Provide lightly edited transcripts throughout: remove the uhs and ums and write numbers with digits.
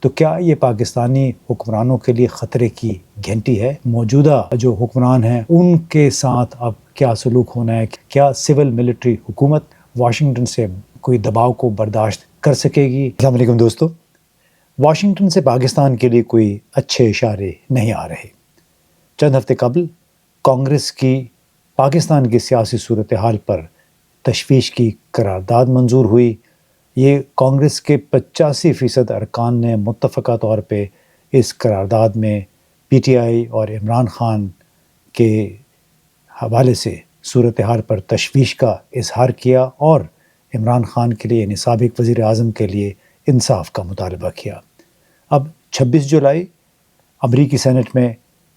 تو کیا یہ پاکستانی حکمرانوں کے لیے خطرے کی گھنٹی ہے؟ موجودہ جو حکمران ہیں ان کے ساتھ اب کیا سلوک ہونا ہے؟ کیا سول ملٹری حکومت واشنگٹن سے کوئی دباؤ کو برداشت کر سکے گی؟ السلام علیکم دوستو، واشنگٹن سے پاکستان کے لیے کوئی اچھے اشارے نہیں آ رہے۔ چند ہفتے قبل کانگریس کی پاکستان کی سیاسی صورتحال پر تشویش کی قرارداد منظور ہوئی۔ یہ کانگریس کے 85% ارکان نے متفقہ طور پہ اس قرارداد میں پی ٹی آئی اور عمران خان کے حوالے سے صورتحال پر تشویش کا اظہار کیا اور عمران خان کے لیے یعنی سابق وزیر اعظم کے لیے انصاف کا مطالبہ کیا۔ اب 26 جولائی امریکی سینٹ میں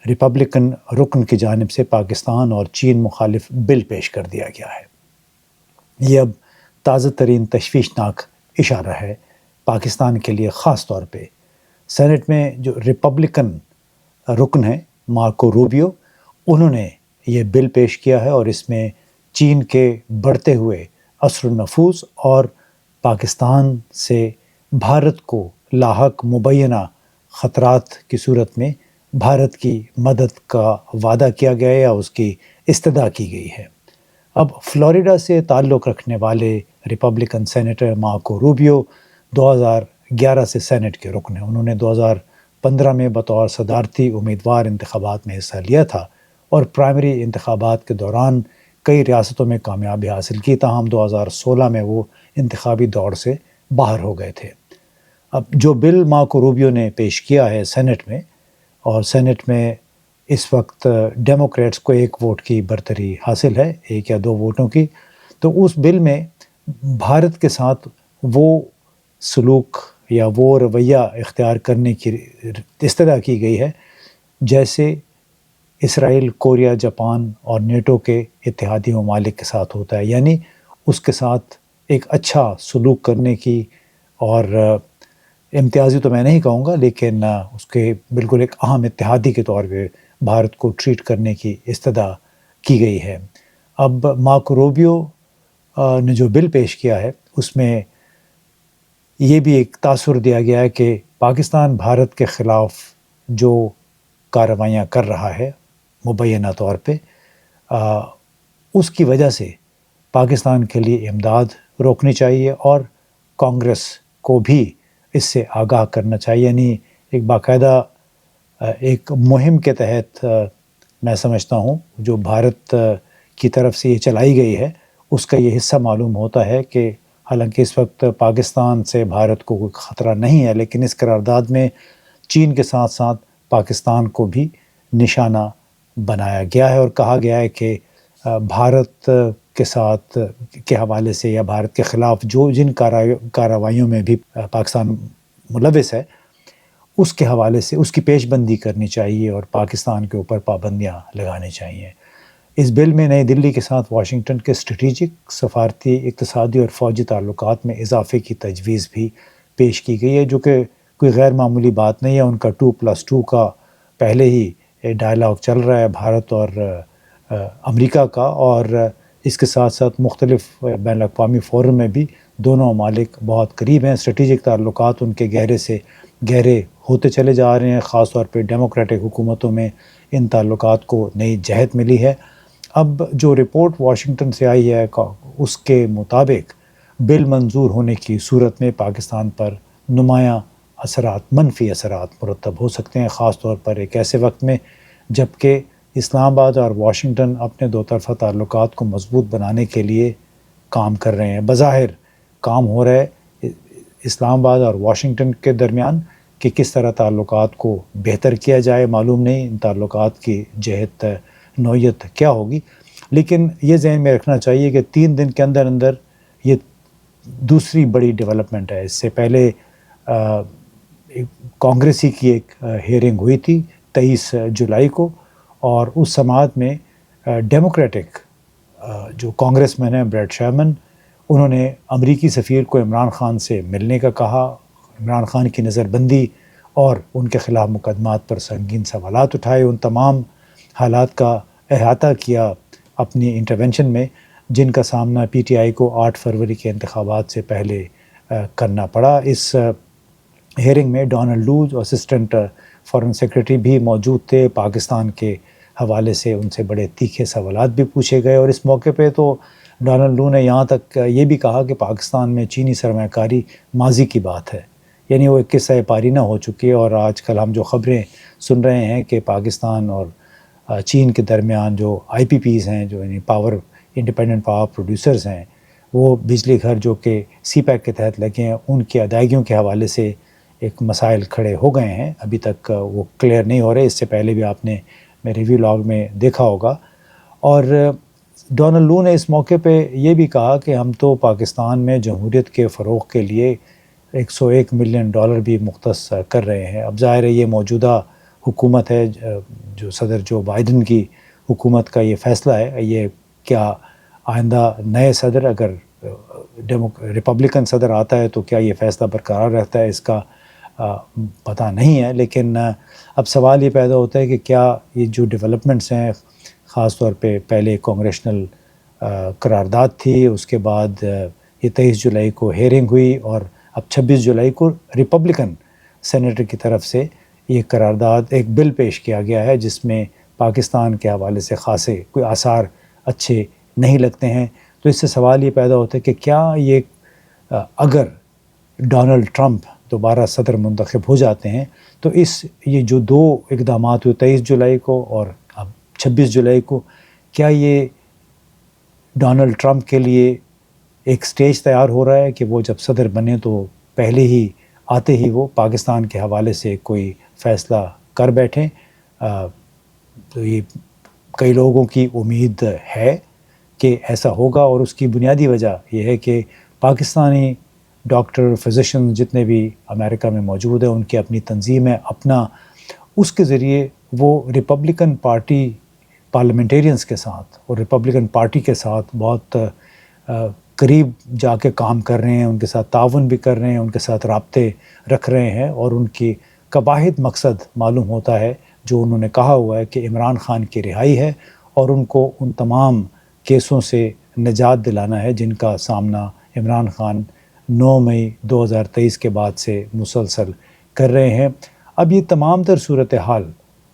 ریپبلکن رکن کی جانب سے پاکستان اور چین مخالف بل پیش کر دیا گیا ہے۔ یہ اب تازہ ترین تشویشناک اشارہ ہے پاکستان کے لیے، خاص طور پہ سینٹ میں جو ریپبلکن رکن ہیں مارکو روبیو، انہوں نے یہ بل پیش کیا ہے اور اس میں چین کے بڑھتے ہوئے اثر و نفوذ اور پاکستان سے بھارت کو لاحق مبینہ خطرات کی صورت میں بھارت کی مدد کا وعدہ کیا گیا یا اس کی استدعا کی گئی ہے۔ اب فلوریڈا سے تعلق رکھنے والے ریپبلکن سینیٹر مارکو روبیو 2011 سے سینٹ کے رکن ہیں۔ انہوں نے 2015 میں بطور صدارتی امیدوار انتخابات میں حصہ لیا تھا اور پرائمری انتخابات کے دوران کئی ریاستوں میں کامیابی حاصل کی، تاہم 2016 میں وہ انتخابی دوڑ سے باہر ہو گئے تھے۔ اب جو بل مارکو روبیو نے پیش کیا ہے سینٹ میں، اور سینٹ میں اس وقت ڈیموکریٹس کو 1 ووٹ کی برتری حاصل ہے، 1 یا 2 ووٹوں کی، تو اس بل میں بھارت کے ساتھ وہ سلوک یا وہ رویہ اختیار کرنے کی استدعا کی گئی ہے جیسے اسرائیل، کوریا، جاپان اور نیٹو کے اتحادی ممالک کے ساتھ ہوتا ہے، یعنی اس کے ساتھ ایک اچھا سلوک کرنے کی، اور امتیازی تو میں نہیں کہوں گا لیکن اس کے بالکل ایک اہم اتحادی کے طور پہ بھارت کو ٹریٹ کرنے کی استدعا کی گئی ہے۔ اب مارکو روبیو نے جو بل پیش کیا ہے اس میں یہ بھی ایک تاثر دیا گیا ہے کہ پاکستان بھارت کے خلاف جو کارروائیاں کر رہا ہے مبینہ طور پہ، اس کی وجہ سے پاکستان کے لیے امداد روکنی چاہیے اور کانگریس کو بھی اس سے آگاہ کرنا چاہیے، یعنی ایک باقاعدہ ایک مہم کے تحت میں سمجھتا ہوں جو بھارت کی طرف سے یہ چلائی گئی ہے اس کا یہ حصہ معلوم ہوتا ہے کہ حالانکہ اس وقت پاکستان سے بھارت کو کوئی خطرہ نہیں ہے، لیکن اس قرارداد میں چین کے ساتھ ساتھ پاکستان کو بھی نشانہ بنایا گیا ہے اور کہا گیا ہے کہ بھارت کے ساتھ کے حوالے سے یا بھارت کے خلاف جن کارروائیوں میں بھی پاکستان ملوث ہے اس کے حوالے سے اس کی پیش بندی کرنی چاہیے اور پاکستان کے اوپر پابندیاں لگانی چاہیے۔ اس بل میں نئی دلی کے ساتھ واشنگٹن کے اسٹریٹجک، سفارتی، اقتصادی اور فوجی تعلقات میں اضافے کی تجویز بھی پیش کی گئی ہے، جو کہ کوئی غیر معمولی بات نہیں ہے۔ ان کا 2+2 کا پہلے ہی ڈائلاگ چل رہا ہے بھارت اور امریکا کا، اور اس کے ساتھ ساتھ مختلف بین الاقوامی فورم میں بھی دونوں ممالک بہت قریب ہیں۔ اسٹریٹجک تعلقات ان کے گہرے سے گہرے ہوتے چلے جا رہے ہیں، خاص طور پہ ڈیموکریٹک حکومتوں میں ان تعلقات کو نئی جہت ملی ہے۔ اب جو رپورٹ واشنگٹن سے آئی ہے اس کے مطابق بل منظور ہونے کی صورت میں پاکستان پر نمایاں اثرات، منفی اثرات مرتب ہو سکتے ہیں، خاص طور پر ایک ایسے وقت میں جبکہ اسلام آباد اور واشنگٹن اپنے دو طرفہ تعلقات کو مضبوط بنانے کے لیے کام کر رہے ہیں۔ بظاہر کام ہو رہا ہے اسلام آباد اور واشنگٹن کے درمیان کہ کس طرح تعلقات کو بہتر کیا جائے، معلوم نہیں ان تعلقات کی جہت نوعیت کیا ہوگی، لیکن یہ ذہن میں رکھنا چاہیے کہ 3 دن کے اندر اندر یہ دوسری بڑی ڈیولپمنٹ ہے۔ اس سے پہلے کانگریسی کی ایک ہیئرنگ ہوئی تھی 23 جولائی کو، اور اس سماعت میں ڈیموکریٹک جو کانگریس مین ہیں بریڈ شرمن، انہوں نے امریکی سفیر کو عمران خان سے ملنے کا کہا، عمران خان کی نظر بندی اور ان کے خلاف مقدمات پر سنگین سوالات اٹھائے، ان تمام حالات کا احاطہ کیا اپنی انٹرونشن میں جن کا سامنا پی ٹی آئی کو 8 فروری کے انتخابات سے پہلے کرنا پڑا۔ اس ہیئرنگ میں ڈونلڈ لو جو اسسٹنٹ فارن سیکرٹری بھی موجود تھے. پاکستان کے حوالے سے ان سے بڑے تیکھے سوالات بھی پوچھے گئے، اور اس موقع پہ تو ڈونلڈ لو نے یہاں تک یہ بھی کہا کہ پاکستان میں چینی سرمایہ کاری ماضی کی بات ہے، یعنی وہ ایک قصہ پارینہ ہو چکی ہے. اور آج کل ہم جو خبریں سن رہے ہیں کہ پاکستان اور چین کے درمیان جو آئی پی پیز ہیں، جو یعنی انڈیپینڈنٹ پاور پروڈیوسرز ہیں، وہ بجلی گھر جو کہ سی پیک کے تحت لگے ہیں، ان کی ادائیگیوں کے حوالے سے ایک مسائل کھڑے ہو گئے ہیں. ابھی تک وہ کلیئر نہیں ہو رہے، اس سے پہلے بھی آپ نے میرے ریویو لاگ میں دیکھا ہوگا. اور ڈونلڈ لو نے اس موقع پہ یہ بھی کہا کہ ہم تو پاکستان میں جمہوریت کے فروغ کے لیے $101 ملین بھی مختص کر رہے ہیں. اب ظاہر ہے یہ موجودہ حکومت ہے، جو صدر جو بائیڈن کی حکومت کا یہ فیصلہ ہے. یہ کیا آئندہ نئے صدر اگر ریپبلکن صدر آتا ہے تو کیا یہ فیصلہ برقرار رہتا ہے، اس کا پتہ نہیں ہے. لیکن اب سوال یہ پیدا ہوتا ہے کہ کیا یہ جو ڈیولپمنٹس ہیں، خاص طور پہ پہلے کانگریشنل قرارداد تھی، اس کے بعد یہ 23 جولائی کو ہیئرنگ ہوئی، اور اب 26 جولائی کو ریپبلکن سینیٹر کی طرف سے یہ قرارداد ایک بل پیش کیا گیا ہے جس میں پاکستان کے حوالے سے خاصے کوئی آثار اچھے نہیں لگتے ہیں. تو اس سے سوال یہ پیدا ہوتا ہے کہ کیا یہ اگر ڈونلڈ ٹرمپ دوبارہ صدر منتخب ہو جاتے ہیں تو یہ جو دو اقدامات ہوئے 23 جولائی کو اور اب 26 جولائی کو، کیا یہ ڈونلڈ ٹرمپ کے لیے ایک سٹیج تیار ہو رہا ہے کہ وہ جب صدر بنے تو پہلے ہی آتے ہی وہ پاکستان کے حوالے سے کوئی فیصلہ کر بیٹھیں؟ تو یہ کئی لوگوں کی امید ہے کہ ایسا ہوگا، اور اس کی بنیادی وجہ یہ ہے کہ پاکستانی ڈاکٹر فزیشن جتنے بھی امریکہ میں موجود ہیں، ان کی اپنی تنظیم ہے، اپنا اس کے ذریعے وہ ریپبلکن پارٹی پارلیمنٹیرینز کے ساتھ اور ریپبلکن پارٹی کے ساتھ بہت قریب جا کے کام کر رہے ہیں، ان کے ساتھ تعاون بھی کر رہے ہیں، ان کے ساتھ رابطے رکھ رہے ہیں. اور ان کی کا واحد مقصد معلوم ہوتا ہے جو انہوں نے کہا ہوا ہے کہ عمران خان کی رہائی ہے، اور ان کو ان تمام کیسوں سے نجات دلانا ہے جن کا سامنا عمران خان 9 مئی 2023 کے بعد سے مسلسل کر رہے ہیں. اب یہ تمام تر صورتحال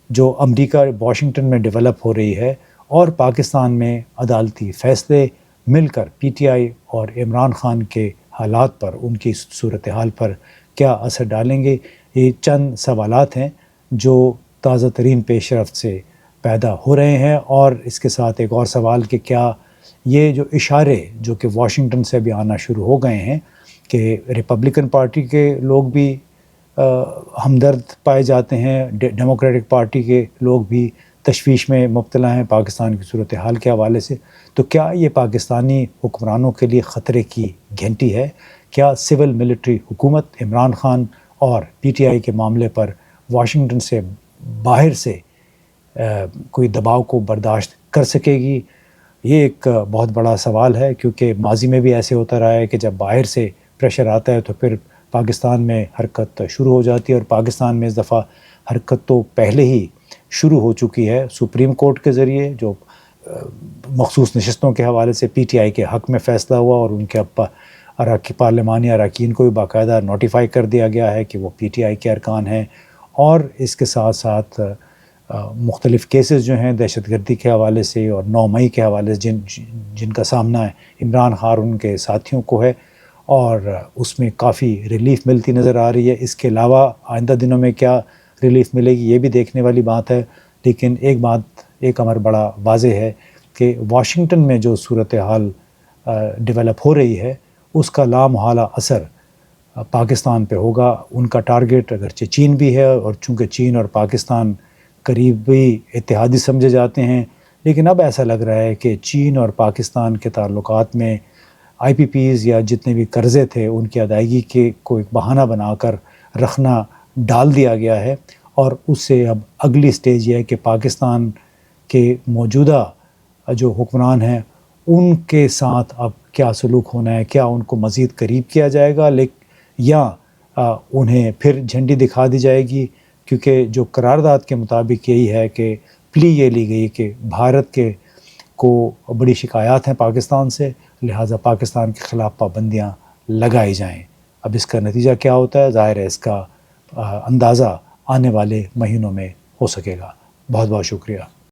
جو امریکہ واشنگٹن میں ڈیولپ ہو رہی ہے اور پاکستان میں عدالتی فیصلے مل کر پی ٹی آئی اور عمران خان کے حالات پر، ان کی صورتحال پر کیا اثر ڈالیں گے، یہ چند سوالات ہیں جو تازہ ترین پیش رفت سے پیدا ہو رہے ہیں. اور اس کے ساتھ ایک اور سوال کہ کیا یہ جو اشارے جو کہ واشنگٹن سے بھی آنا شروع ہو گئے ہیں کہ ریپبلکن پارٹی کے لوگ بھی ہمدرد پائے جاتے ہیں، ڈیموکریٹک پارٹی کے لوگ بھی تشویش میں مبتلا ہیں پاکستان کی صورتحال کے حوالے سے، تو کیا یہ پاکستانی حکمرانوں کے لیے خطرے کی گھنٹی ہے؟ کیا سول ملٹری حکومت عمران خان اور پی ٹی آئی کے معاملے پر واشنگٹن سے باہر سے کوئی دباؤ کو برداشت کر سکے گی؟ یہ ایک بہت بڑا سوال ہے، کیونکہ ماضی میں بھی ایسے ہوتا رہا ہے کہ جب باہر سے پریشر آتا ہے تو پھر پاکستان میں حرکت شروع ہو جاتی ہے. اور پاکستان میں اس دفعہ حرکت تو پہلے ہی شروع ہو چکی ہے سپریم کورٹ کے ذریعے، جو مخصوص نشستوں کے حوالے سے پی ٹی آئی کے حق میں فیصلہ ہوا، اور ان کے پارلیمانی اراکین کو بھی باقاعدہ نوٹیفائی کر دیا گیا ہے کہ وہ پی ٹی آئی کے ارکان ہیں. اور اس کے ساتھ ساتھ مختلف کیسز جو ہیں دہشت گردی کے حوالے سے اور 9 مئی کے حوالے سے جن کا سامنا ہے عمران خان ان کے ساتھیوں کو ہے، اور اس میں کافی ریلیف ملتی نظر آ رہی ہے. اس کے علاوہ آئندہ دنوں میں کیا ریلیف ملے گی یہ بھی دیکھنے والی بات ہے. لیکن ایک امر بڑا واضح ہے کہ واشنگٹن میں جو صورتحال ڈیولپ ہو رہی ہے اس کا لامحالہ اثر پاکستان پہ ہوگا. ان کا ٹارگٹ اگرچہ چین بھی ہے، اور چونکہ چین اور پاکستان قریبی اتحادی سمجھے جاتے ہیں، لیکن اب ایسا لگ رہا ہے کہ چین اور پاکستان کے تعلقات میں آئی پی پیز یا جتنے بھی قرضے تھے ان کی ادائیگی کے کو ایک بہانہ بنا کر رکھنا ڈال دیا گیا ہے. اور اس سے اب اگلی سٹیج یہ ہے کہ پاکستان کے موجودہ جو حکمران ہیں ان کے ساتھ اب کیا سلوک ہونا ہے، کیا ان کو مزید قریب کیا جائے گا یا انہیں پھر جھنڈی دکھا دی جائے گی. کیونکہ جو قرارداد کے مطابق یہی ہے کہ پلی یہ لی گئی کہ بھارت کو بڑی شکایات ہیں پاکستان سے، لہٰذا پاکستان کے خلاف پابندیاں لگائی جائیں. اب اس کا نتیجہ کیا ہوتا ہے ظاہر ہے اس کا اندازہ آنے والے مہینوں میں ہو سکے گا. بہت بہت شکریہ.